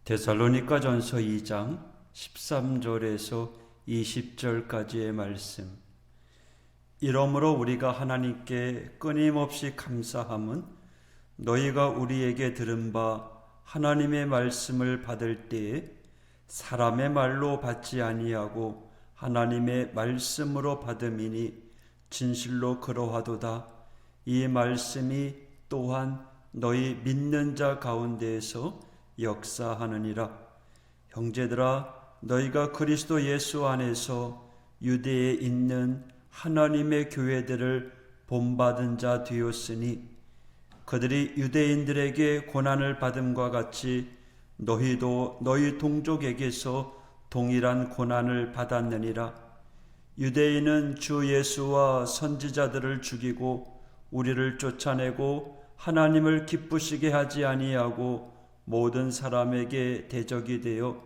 데살로니가전서 2장 13절에서 20절까지의 말씀. 이러므로 우리가 하나님께 끊임없이 감사함은 너희가 우리에게 들은 바 하나님의 말씀을 받을 때에 사람의 말로 받지 아니하고 하나님의 말씀으로 받음이니 진실로 그러하도다. 이 말씀이 또한 너희 믿는 자 가운데에서 역사하느니라. 형제들아, 너희가 그리스도 예수 안에서 유대에 있는 하나님의 교회들을 본받은 자 되었으니 그들이 유대인들에게 고난을 받음과 같이 너희도 너희 동족에게서 동일한 고난을 받았느니라. 유대인은 주 예수와 선지자들을 죽이고 우리를 쫓아내고 하나님을 기쁘시게 하지 아니하고 모든 사람에게 대적이 되어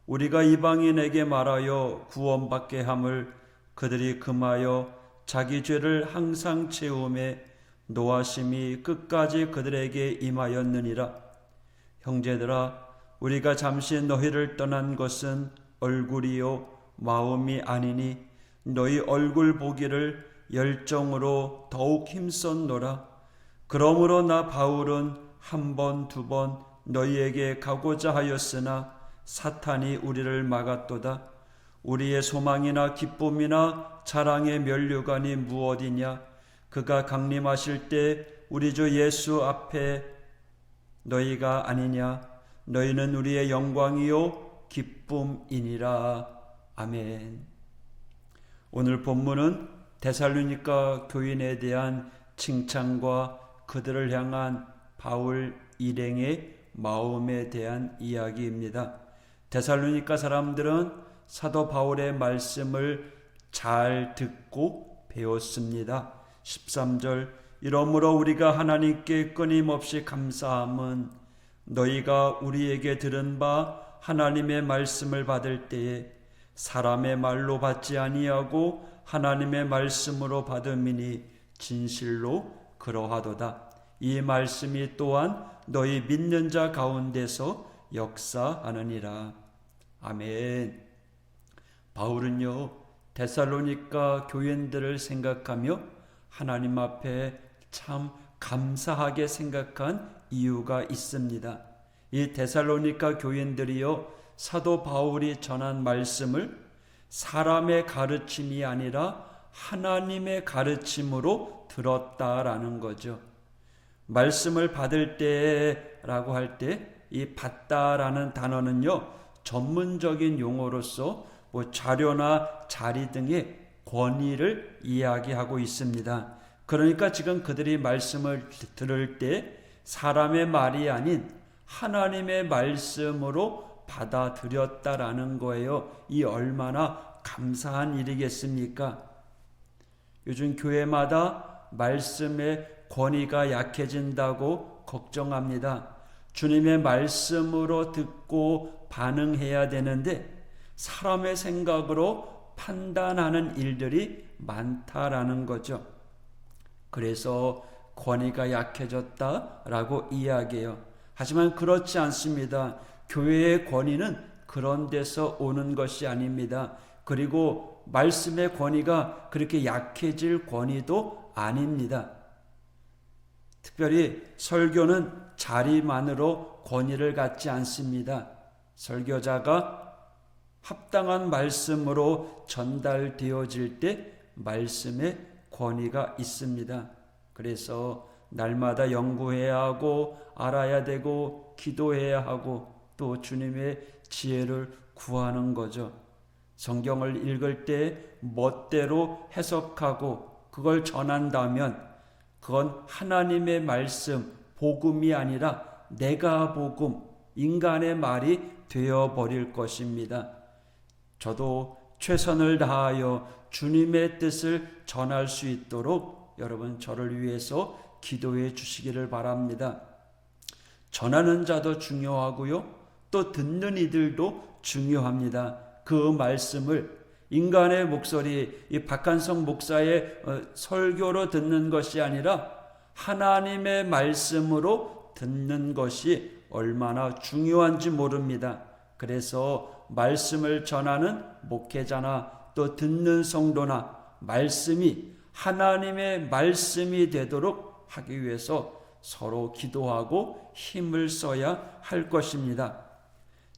우리가 이방인에게 말하여 구원받게 함을 그들이 금하여 자기 죄를 항상 채우매 노하심이 끝까지 그들에게 임하였느니라. 형제들아, 우리가 잠시 너희를 떠난 것은 얼굴이요 마음이 아니니 너희 얼굴 보기를 열정으로 더욱 힘썼노라. 그러므로 나 바울은 한 번, 두 번 너희에게 가고자 하였으나 사탄이 우리를 막았도다. 우리의 소망이나 기쁨이나 자랑의 면류관이 무엇이냐? 그가 강림하실 때 우리 주 예수 앞에 너희가 아니냐? 너희는 우리의 영광이요 기쁨이니라. 아멘. 오늘 본문은 데살로니가 교인에 대한 칭찬과 그들을 향한 바울 일행의 마음에 대한 이야기입니다. 데살로니가 사람들은 사도 바울의 말씀을 잘 듣고 배웠습니다. 13절, 이러므로 우리가 하나님께 끊임없이 감사함은 너희가 우리에게 들은 바 하나님의 말씀을 받을 때에 사람의 말로 받지 아니하고 하나님의 말씀으로 받음이니 진실로 그러하도다. 이 말씀이 또한 너희 믿는 자 가운데서 역사하느니라. 아멘. 바울은요, 데살로니가 교인들을 생각하며 하나님 앞에 참 감사하게 생각한 이유가 있습니다. 이 데살로니가 교인들이요, 사도 바울이 전한 말씀을 사람의 가르침이 아니라 하나님의 가르침으로 들었다라는 거죠. 말씀을 받을 때라고 할 때 이 받다라는 단어는요, 전문적인 용어로서 자료나 자리 등의 권위를 이야기하고 있습니다. 그러니까 지금 그들이 말씀을 들을 때 사람의 말이 아닌 하나님의 말씀으로 받아들였다라는 거예요. 이 얼마나 감사한 일이겠습니까? 요즘 교회마다 말씀의 권위가 약해진다고 걱정합니다. 주님의 말씀으로 듣고 반응해야 되는데 사람의 생각으로 판단하는 일들이 많다라는 거죠. 그래서 권위가 약해졌다라고 이야기해요. 하지만 그렇지 않습니다. 교회의 권위는 그런 데서 오는 것이 아닙니다. 그리고 말씀의 권위가 그렇게 약해질 권위도 아닙니다. 특별히 설교는 자리만으로 권위를 갖지 않습니다. 설교자가 합당한 말씀으로 전달되어질 때 말씀의 권위가 있습니다. 그래서 날마다 연구해야 하고 알아야 되고 기도해야 하고 또 주님의 지혜를 구하는 거죠. 성경을 읽을 때 멋대로 해석하고 그걸 전한다면 그건 하나님의 말씀, 복음이 아니라 내가 복음, 인간의 말이 되어버릴 것입니다. 저도 최선을 다하여 주님의 뜻을 전할 수 있도록 여러분 저를 위해서 기도해 주시기를 바랍니다. 전하는 자도 중요하고요. 또 듣는 이들도 중요합니다. 그 말씀을 인간의 목소리, 이 박한성 목사의 설교로 듣는 것이 아니라 하나님의 말씀으로 듣는 것이 얼마나 중요한지 모릅니다. 그래서 말씀을 전하는 목회자나 또 듣는 성도나 말씀이 하나님의 말씀이 되도록 하기 위해서 서로 기도하고 힘을 써야 할 것입니다.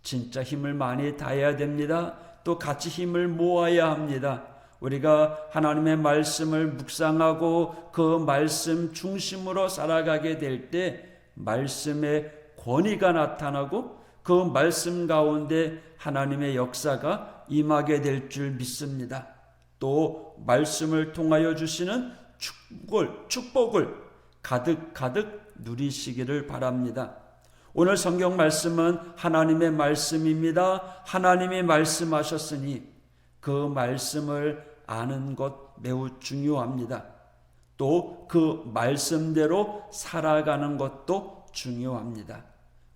진짜 힘을 많이 다해야 됩니다. 또 같이 힘을 모아야 합니다. 우리가 하나님의 말씀을 묵상하고 그 말씀 중심으로 살아가게 될 때 말씀의 권위가 나타나고 그 말씀 가운데 하나님의 역사가 임하게 될 줄 믿습니다. 또 말씀을 통하여 주시는 축복을 가득 누리시기를 바랍니다. 오늘 성경 말씀은 하나님의 말씀입니다. 하나님이 말씀하셨으니 그 말씀을 아는 것 매우 중요합니다. 또 그 말씀대로 살아가는 것도 중요합니다.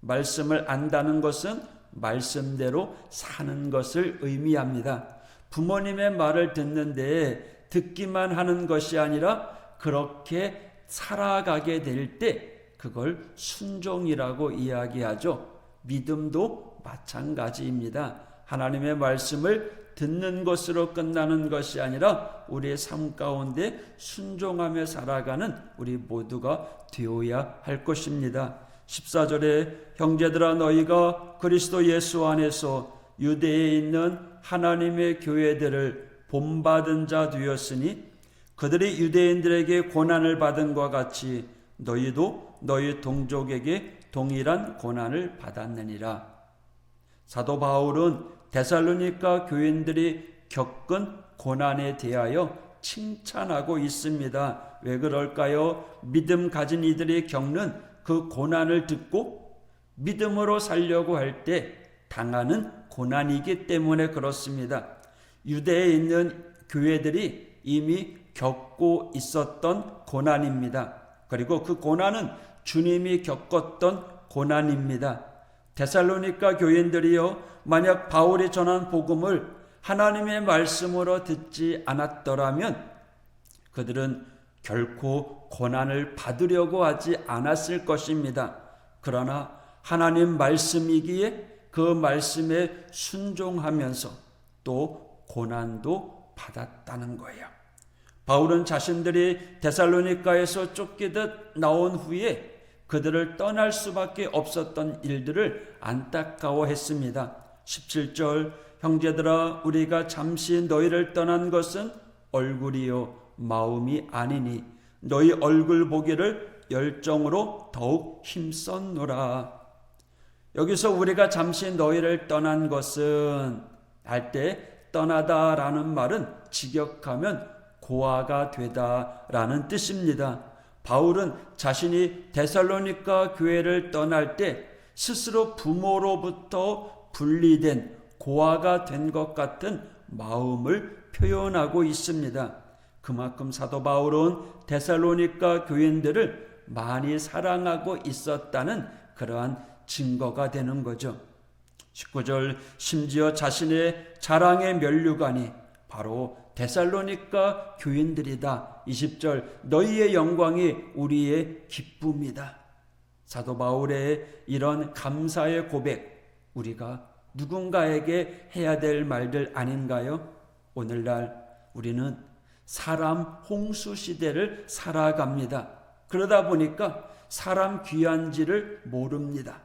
말씀을 안다는 것은 말씀대로 사는 것을 의미합니다. 부모님의 말을 듣는데 듣기만 하는 것이 아니라 그렇게 살아가게 될 때 그걸 순종이라고 이야기하죠. 믿음도 마찬가지입니다. 하나님의 말씀을 듣는 것으로 끝나는 것이 아니라 우리의 삶 가운데 순종하며 살아가는 우리 모두가 되어야 할 것입니다. 14절에 형제들아 너희가 그리스도 예수 안에서 유대에 있는 하나님의 교회들을 본받은 자 되었으니 그들이 유대인들에게 고난을 받은 것 같이 너희도 너희 동족에게 동일한 고난을 받았느니라. 사도 바울은 데살로니가 교인들이 겪은 고난에 대하여 칭찬하고 있습니다. 왜 그럴까요? 믿음 가진 이들이 겪는 그 고난을 듣고 믿음으로 살려고 할 때 당하는 고난이기 때문에 그렇습니다. 유대에 있는 교회들이 이미 겪고 있었던 고난입니다. 그리고 그 고난은 주님이 겪었던 고난입니다. 데살로니가 교인들이요, 만약 바울이 전한 복음을 하나님의 말씀으로 듣지 않았더라면 그들은 결코 고난을 받으려고 하지 않았을 것입니다. 그러나 하나님 말씀이기에 그 말씀에 순종하면서 또 고난도 받았다는 거예요. 바울은 자신들이 데살로니가에서 쫓기듯 나온 후에 그들을 떠날 수밖에 없었던 일들을 안타까워했습니다. 17절 형제들아 우리가 잠시 너희를 떠난 것은 얼굴이요 마음이 아니니 너희 얼굴 보기를 열정으로 더욱 힘썼노라. 여기서 우리가 잠시 너희를 떠난 것은 할 때 떠나다라는 말은 직역하면 고아가 되다라는 뜻입니다. 바울은 자신이 데살로니가 교회를 떠날 때 스스로 부모로부터 분리된 고아가 된 것 같은 마음을 표현하고 있습니다. 그만큼 사도 바울은 데살로니가 교인들을 많이 사랑하고 있었다는 그러한 증거가 되는 거죠. 19절 심지어 자신의 자랑의 면류관이 바로 데살로니가 교인들이다. 20절 너희의 영광이 우리의 기쁨이다. 사도 바울의 이런 감사의 고백, 우리가 누군가에게 해야 될 말들 아닌가요? 오늘날 우리는 사람 홍수 시대를 살아갑니다. 그러다 보니까 사람 귀한지를 모릅니다.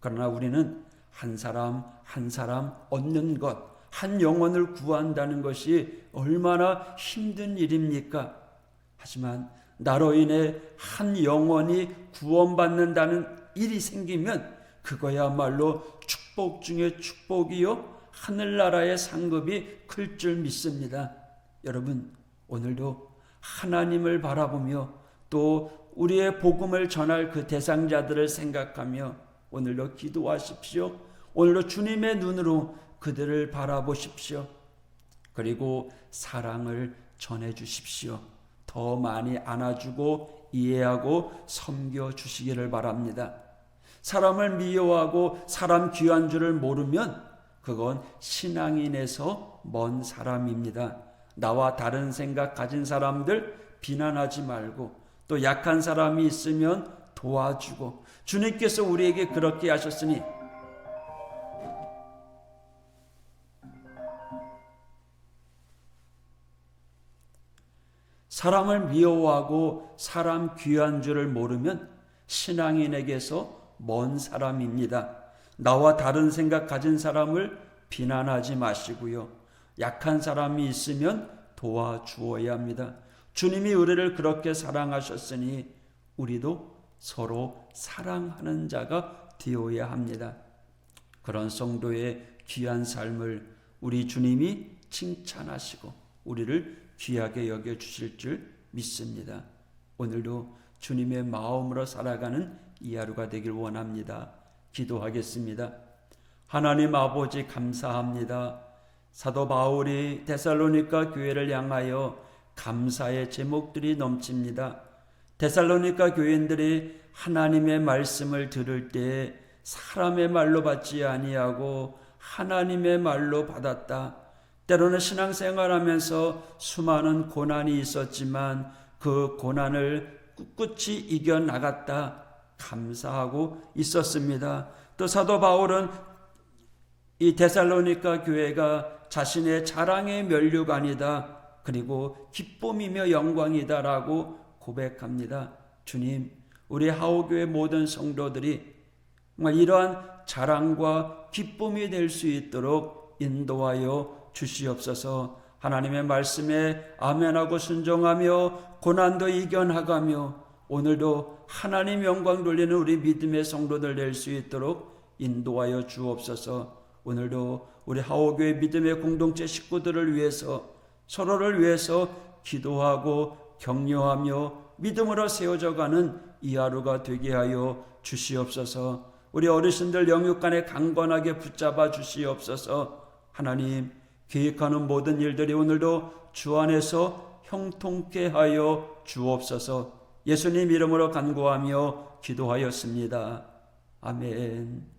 그러나 우리는 한 사람 한 사람 얻는 것, 한 영혼을 구한다는 것이 얼마나 힘든 일입니까? 하지만 나로 인해 한 영혼이 구원받는다는 일이 생기면 그거야말로 축복 중에 축복이요 하늘나라의 상급이 클 줄 믿습니다. 여러분 오늘도 하나님을 바라보며 또 우리의 복음을 전할 그 대상자들을 생각하며 오늘도 기도하십시오. 오늘도 주님의 눈으로 그들을 바라보십시오. 그리고 사랑을 전해주십시오. 더 많이 안아주고 이해하고 섬겨주시기를 바랍니다. 사람을 미워하고 사람 귀한 줄을 모르면 그건 신앙인에서 먼 사람입니다. 나와 다른 생각 가진 사람들 비난하지 말고 또 약한 사람이 있으면 도와주고 주님께서 우리에게 그렇게 하셨으니 사람을 미워하고 사람 귀한 줄을 모르면 신앙인에게서 먼 사람입니다. 나와 다른 생각 가진 사람을 비난하지 마시고요. 약한 사람이 있으면 도와주어야 합니다. 주님이 우리를 그렇게 사랑하셨으니 우리도 서로 사랑하는 자가 되어야 합니다. 그런 성도의 귀한 삶을 우리 주님이 칭찬하시고 우리를 귀하게 여겨주실 줄 믿습니다. 오늘도 주님의 마음으로 살아가는 이 하루가 되길 원합니다. 기도하겠습니다. 하나님 아버지 감사합니다. 사도 바울이 데살로니가 교회를 향하여 감사의 제목들이 넘칩니다. 데살로니가 교인들이 하나님의 말씀을 들을 때 사람의 말로 받지 아니하고 하나님의 말로 받았다. 때로는 신앙생활하면서 수많은 고난이 있었지만 그 고난을 꿋꿋이 이겨나갔다. 감사하고 있었습니다. 또 사도 바울은 이 데살로니가 교회가 자신의 자랑의 면류관이다. 그리고 기쁨이며 영광이다라고 고백합니다. 주님, 우리 하오교회 모든 성도들이 정말 이러한 자랑과 기쁨이 될 수 있도록 인도하여 주시옵소서. 하나님의 말씀에 아멘하고 순종하며 고난도 이겨나가며 오늘도 하나님 영광 돌리는 우리 믿음의 성도들 될 수 있도록 인도하여 주옵소서. 오늘도 우리 하오교회 믿음의 공동체 식구들을 위해서 서로를 위해서 기도하고 격려하며 믿음으로 세워져가는 이 하루가 되게 하여 주시옵소서. 우리 어르신들 영육간에 강건하게 붙잡아 주시옵소서. 하나님, 계획하는 모든 일들이 오늘도 주 안에서 형통케 하여 주옵소서. 예수님 이름으로 간구하며 기도하였습니다. 아멘.